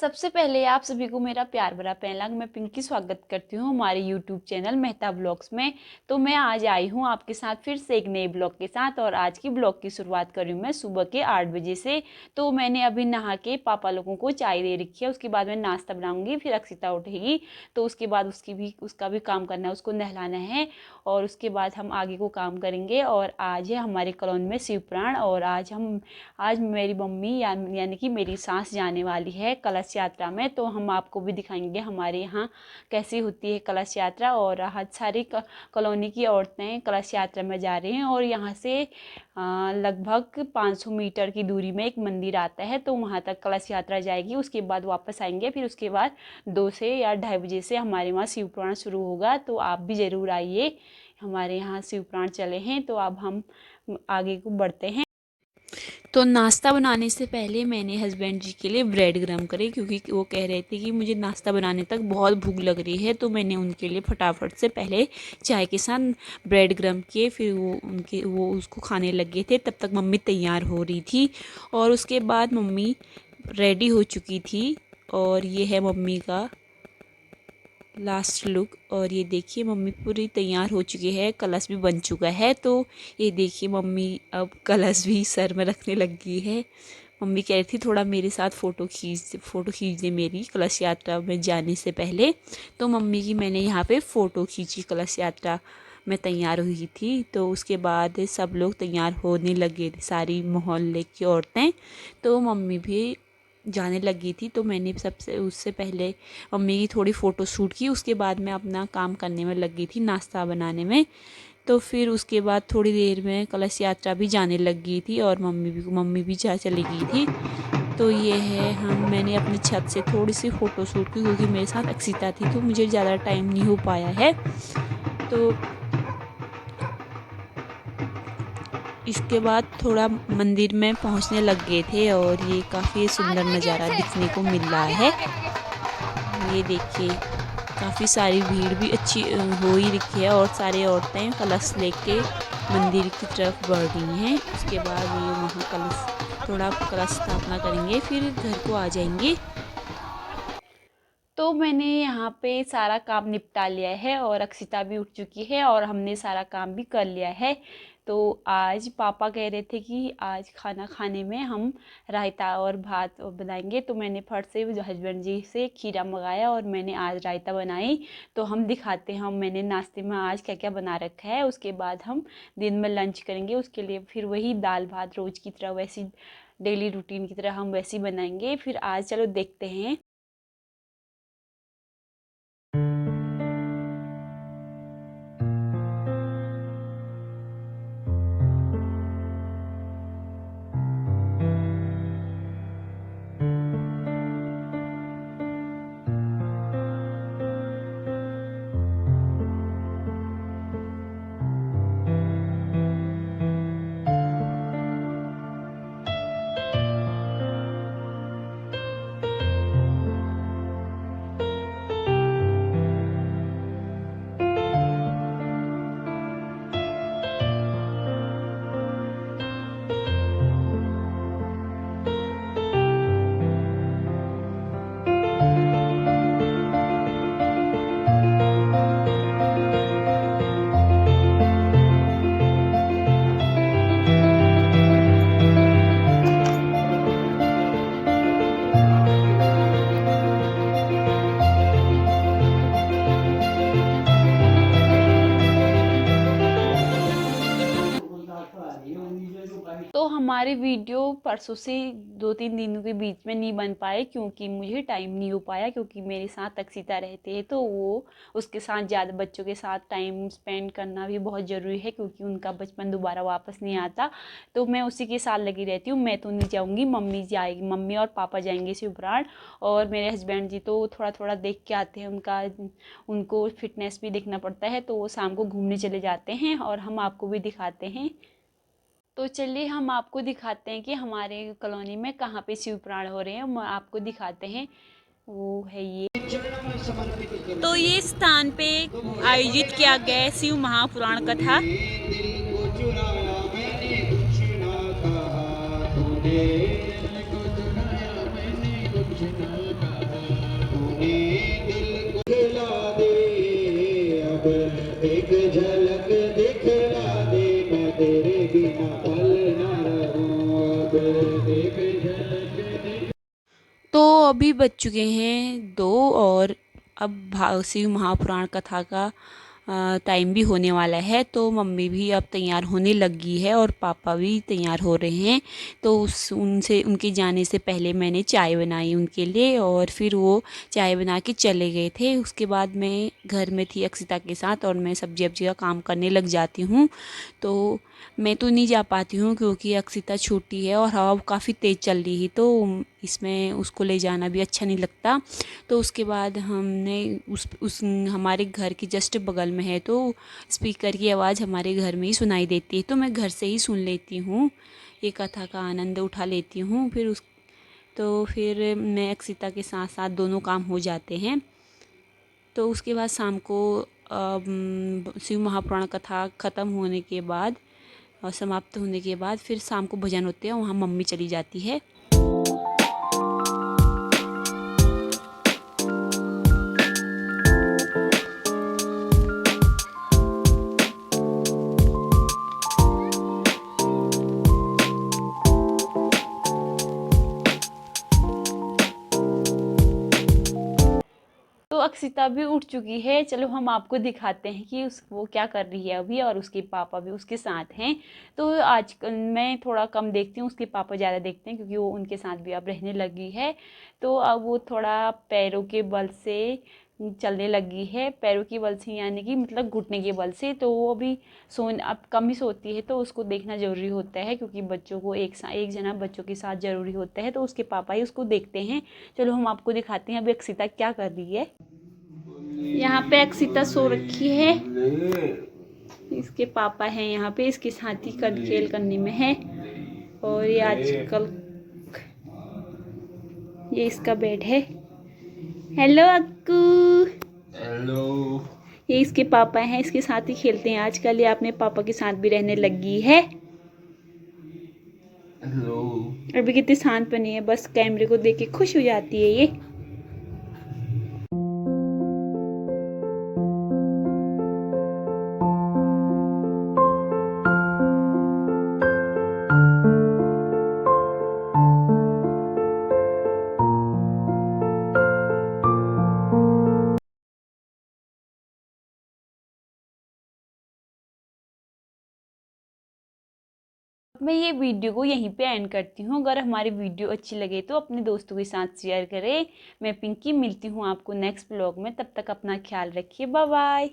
सबसे पहले आप सभी को मेरा प्यार भरा पहला मैं पिंकी स्वागत करती हूँ हमारे यूट्यूब चैनल मेहता ब्लॉग्स में। तो मैं आज आई हूँ आपके साथ फिर से एक नए ब्लॉग के साथ और आज की ब्लॉग की शुरुआत कर रही हूँ मैं सुबह के 8 बजे से। तो मैंने अभी नहा के पापा लोगों को चाय दे रखी है, उसके बाद मैं नाश्ता बनाऊँगी, फिर अक्षिता उठेगी तो उसके बाद उसका भी काम करना है, उसको नहलाना है और उसके बाद हम आगे को काम करेंगे। और आज है हमारे कॉलोनी में शिव पुराण और आज मेरी मम्मी यानी कि मेरी सास जाने वाली है कलश यात्रा में। तो हम आपको भी दिखाएंगे हमारे यहाँ कैसी होती है कलश यात्रा। और आज सारी कॉलोनी की औरतें कलश यात्रा में जा रही हैं और यहाँ से लगभग 500 मीटर की दूरी में एक मंदिर आता है, तो वहाँ तक कलश यात्रा जाएगी, उसके बाद वापस आएंगे। फिर उसके बाद 2 से या 2:30 बजे से हमारे वहाँ शिव पुराण शुरू होगा, तो आप भी ज़रूर आइए। हमारे यहाँ शिव पुराण चले हैं। तो अब हम आगे को बढ़ते हैं। तो नाश्ता बनाने से पहले मैंने हस्बैंड जी के लिए ब्रेड गरम करे, क्योंकि वो कह रहे थे कि मुझे नाश्ता बनाने तक बहुत भूख लग रही है। तो मैंने उनके लिए फटाफट से पहले चाय के साथ ब्रेड गरम किए, फिर वो उसको खाने लगे थे। तब तक मम्मी तैयार हो रही थी और उसके बाद मम्मी रेडी हो चुकी थी। और ये है मम्मी का लास्ट लुक। और ये देखिए मम्मी पूरी तैयार हो चुकी है, कलश भी बन चुका है। तो ये देखिए मम्मी अब कलश भी सर में रखने लग गई है। मम्मी कह रही थी थोड़ा मेरे साथ फ़ोटो खींच दे मेरी कलश यात्रा में जाने से पहले। तो मम्मी की मैंने यहाँ पे फ़ोटो खींची कलश यात्रा में तैयार हुई थी। तो उसके बाद सब लोग तैयार होने लगे थे, सारी मोहल्ले की औरतें। तो मम्मी भी जाने लगी थी। तो मैंने उससे पहले मम्मी की थोड़ी फ़ोटो शूट की, उसके बाद मैं अपना काम करने में लगी थी, नाश्ता बनाने में। तो फिर उसके बाद थोड़ी देर में कलश यात्रा भी जाने लग गई थी और मम्मी भी जा चली गई थी। तो ये है मैंने अपनी छत से थोड़ी सी फ़ोटो शूट की, क्योंकि मेरे साथ अक्षिता थी तो मुझे ज़्यादा टाइम नहीं हो पाया है। तो इसके बाद थोड़ा मंदिर में पहुंचने लग गए थे और ये काफ़ी सुंदर नज़ारा दिखने को मिल रहा है। ये देखिए काफ़ी सारी भीड़ भी अच्छी हो ही रखी है और सारी औरतें कलश लेके मंदिर की तरफ बढ़ रही हैं। उसके बाद ये वहाँ कलश स्थापना करेंगे, फिर घर को आ जाएंगे। तो मैंने यहाँ पे सारा काम निपटा लिया है और अक्षिता भी उठ चुकी है और हमने सारा काम भी कर लिया है। तो आज पापा कह रहे थे कि आज खाना खाने में हम रायता और भात बनाएंगे। तो मैंने फट से हस्बैंड जी से खीरा मंगाया और मैंने आज रायता बनाई। तो हम दिखाते हैं मैंने नाश्ते में आज क्या क्या बना रखा है। उसके बाद हम दिन में लंच करेंगे, उसके लिए फिर वही दाल भात रोज़ की तरह वैसी डेली रूटीन की तरह हम वैसी बनाएंगे। फिर आज चलो देखते हैं। तो हमारी वीडियो परसों से 2-3 दिनों के बीच में नहीं बन पाए, क्योंकि मुझे टाइम नहीं हो पाया, क्योंकि मेरे साथ अक्षिता रहते हैं तो वो उसके साथ ज़्यादा बच्चों के साथ टाइम स्पेंड करना भी बहुत ज़रूरी है, क्योंकि उनका बचपन दोबारा वापस नहीं आता। तो मैं उसी के साथ लगी रहती हूँ। मैं तो नहीं जाऊँगी, मम्मी जाएगी, मम्मी और पापा जाएंगे शिव पुराण। और मेरे हस्बैंड जी तो थोड़ा थोड़ा देख के आते हैं, उनको फिटनेस भी देखना पड़ता है, तो वो शाम को घूमने चले जाते हैं और हम आपको भी दिखाते हैं। तो चलिए हम आपको दिखाते हैं कि हमारे कॉलोनी में कहाँ पे शिव पुराण हो रहे हैं, हम आपको दिखाते हैं। वो है ये, तो ये स्थान पे आयोजित किया गया शिव महापुराण कथा। एक झलक दिखला दे, मैं तेरे बिना पल न रहूं अब, एक झलक। तो अभी बज चुके हैं 2 और अब शिव महापुराण कथा का टाइम भी होने वाला है। तो मम्मी भी अब तैयार होने लगी है और पापा भी तैयार हो रहे हैं। तो उनके जाने से पहले मैंने चाय बनाई उनके लिए और फिर वो चाय बना के चले गए थे। उसके बाद मैं घर में थी अक्षिता के साथ और मैं सब्जी वब्जी का काम करने लग जाती हूँ। तो मैं तो नहीं जा पाती हूँ क्योंकि अक्षिता छोटी है और हवा काफ़ी तेज़ चल रही है, तो इसमें उसको ले जाना भी अच्छा नहीं लगता। तो उसके बाद हमने उस हमारे घर के जस्ट बगल में है, तो स्पीकर की आवाज़ हमारे घर में ही सुनाई देती है, तो मैं घर से ही सुन लेती हूँ, ये कथा का आनंद उठा लेती हूँ। फिर मैं अक्षिता के साथ साथ दोनों काम हो जाते हैं। तो उसके बाद शाम को शिव महापुराण कथा ख़त्म होने के बाद और समाप्त होने के बाद फिर शाम को भजन होते हैं, वहाँ मम्मी चली जाती है। तो अक्षिता भी उठ चुकी है। चलो हम आपको दिखाते हैं कि वो क्या कर रही है अभी, और उसके पापा भी उसके साथ हैं। तो आजकल मैं थोड़ा कम देखती हूँ, उसके पापा ज़्यादा देखते हैं क्योंकि वो उनके साथ भी अब रहने लगी है। तो अब वो थोड़ा पैरों के बल से चलने लगी है, पैरों के बल से यानी कि मतलब घुटने के बल से। तो वो अभी अब कम ही सोती है, तो उसको देखना ज़रूरी होता है क्योंकि बच्चों को एक जना बच्चों के साथ ज़रूरी होता है। तो उसके पापा ही उसको देखते हैं। चलो हम आपको दिखाते हैं अभी अक्षिता क्या कर रही है। यहाँ पे अक्षिता सो रखी है, इसके पापा हैं यहाँ पे, इसके साथ ही खेल करने में है। और ये आजकल ये इसका बेड है। हेलो अक्कू। हेलो। ये इसके पापा हैं, इसके साथ ही खेलते हैं आजकल। ये अपने पापा के साथ भी रहने लगी है। हेलो। अभी कितनी शांत बनी है, बस कैमरे को देख के खुश हो जाती है ये। मैं ये वीडियो को यहीं पे एंड करती हूँ। अगर हमारी वीडियो अच्छी लगे तो अपने दोस्तों के साथ शेयर करें। मैं पिंकी मिलती हूँ आपको नेक्स्ट ब्लॉग में, तब तक अपना ख्याल रखिए। Bye bye.